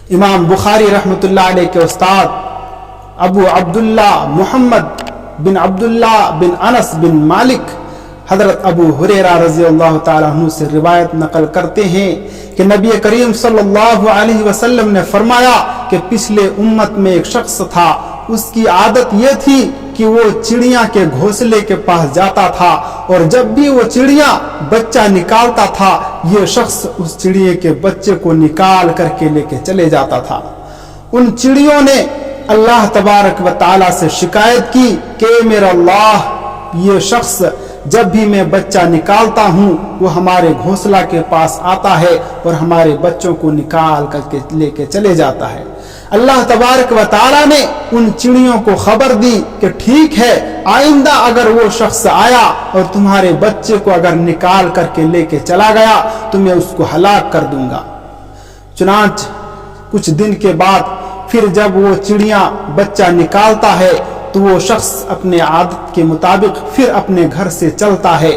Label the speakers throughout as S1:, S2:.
S1: इमाम बुखारी रहमतुल्लाह अलैह के उस्ताद अबू अब्दुल्ला मोहम्मद बिन अब्दुल्ला बिन अनस बिन मालिक हजरत अबू हुरैरा रज़ियल्लाहु ताला अन्हु से रिवायत नकल करते हैं कि नबी करीम सल्लल्लाहु अलैहि वसल्लम ने फरमाया कि पिछले उम्मत में एक शख्स था, उसकी आदत यह थी कि वो चिड़िया के घोंसले के पास जाता था और जब भी वो चिड़िया बच्चा निकालता था, ये शख्स उस चिड़िया के बच्चे को निकाल करके लेके चले जाता था। उन चिड़ियों ने अल्लाह तबारक व ताला से शिकायत की कि मेरा अल्लाह, ये शख्स जब भी मैं बच्चा निकालता हूँ वो हमारे घोंसला के पास आता है और हमारे बच्चों को निकाल करके लेके चले जाता है। अल्लाह तबारक व ताला ने उन चिड़ियों को खबर दी कि ठीक है, आइंदा अगर वो शख्स आया और तुम्हारे बच्चे को अगर निकाल करके लेके चला गया तो मैं उसको हलाक कर दूंगा। चुनांच कुछ दिन के बाद फिर जब वो चिड़िया बच्चा निकालता है तो वो शख्स अपने आदत के मुताबिक फिर अपने घर से चलता है।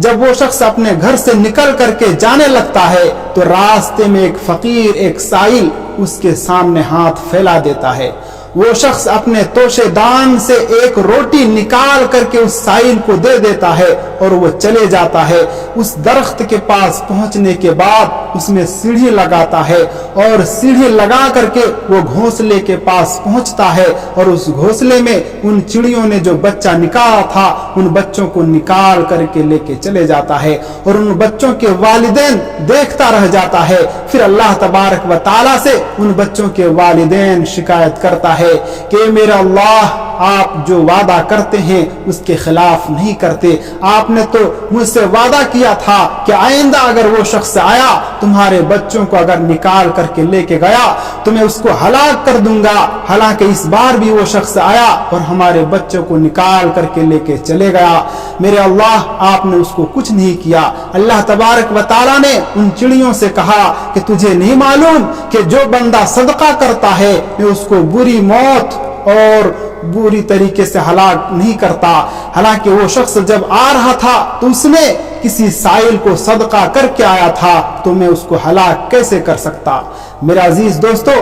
S1: जब वो शख्स अपने घर से निकल करके जाने लगता है तो रास्ते में एक फकीर, एक साइल उसके सामने हाथ फैला देता है। वो शख्स अपने तोशेदान से एक रोटी निकाल करके उस साइल को दे देता है और वो चले जाता है। उस दरख्त के पास पहुंचने के बाद उसमें सीढ़ी लगाता है और सीढ़ी लगा करके वो घोंसले के पास पहुंचता है और उस घोंसले में उन चिड़ियों ने जो बच्चा निकाला था उन बच्चों को निकाल करके लेके चले जाता है और उन बच्चों के वालिदैन देखता रह जाता है। फिर अल्लाह तबारक व ताला से उन बच्चों के वालिदैन शिकायत करता है कि मेरा अल्लाह, आप जो वादा करते हैं उसके खिलाफ नहीं करते। आपने तो मुझसे वादा किया था कि आइंदा अगर वो शख्स आया तुम्हारे बच्चों को अगर निकाल करके लेके गया तो मैं उसको हलाक कर दूंगा। हालांकि इस बार भी वो शख्स आया और हमारे बच्चों को निकाल करके लेके चले गया। मेरे अल्लाह, आपने उसको कुछ नहीं किया। अल्लाह तबारक व ताला ने उन चिड़ियों से कहा कि तुझे नहीं मालूम कि जो बंदा सदका करता है मैं उसको बुरी मौत और बुरी तरीके से हलाक नहीं करता। हालांकि वो शख्स जब आ रहा था तो उसने किसी साइल को सदका करके आया था, तो मैं उसको हलाक कैसे कर सकता। मेरा अजीज दोस्तों,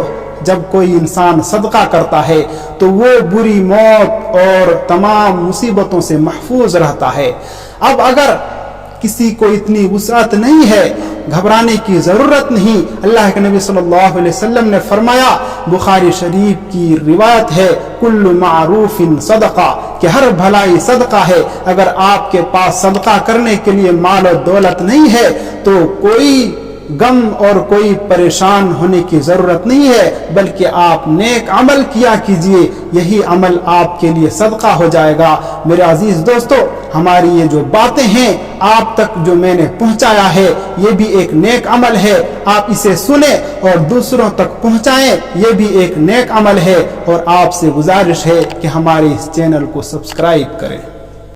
S1: जब कोई इंसान सदका करता है तो वो बुरी मौत और तमाम मुसीबतों से महफूज रहता है। अब अगर किसी को इतनी वुसअत नहीं है, घबराने की जरूरत नहीं। अल्लाह के नबी सल्लल्लाहु अलैहि वसल्लम ने फरमाया, बुखारी शरीफ की रिवायत है, कुल्लु मारूफिन सदका, कि हर भलाई सदका है। अगर आपके पास सदका करने के लिए माल और दौलत नहीं है तो कोई गम और कोई परेशान होने की जरूरत नहीं है, बल्कि आप नेक अमल किया कीजिए, यही अमल आपके लिए सदका हो जाएगा। मेरे अजीज दोस्तों, हमारी ये जो बातें हैं आप तक जो मैंने पहुंचाया है ये भी एक नेक अमल है। आप इसे सुने और दूसरों तक पहुंचाएं, ये भी एक नेक अमल है। और आपसे गुजारिश है कि हमारे इस चैनल को सब्सक्राइब करें।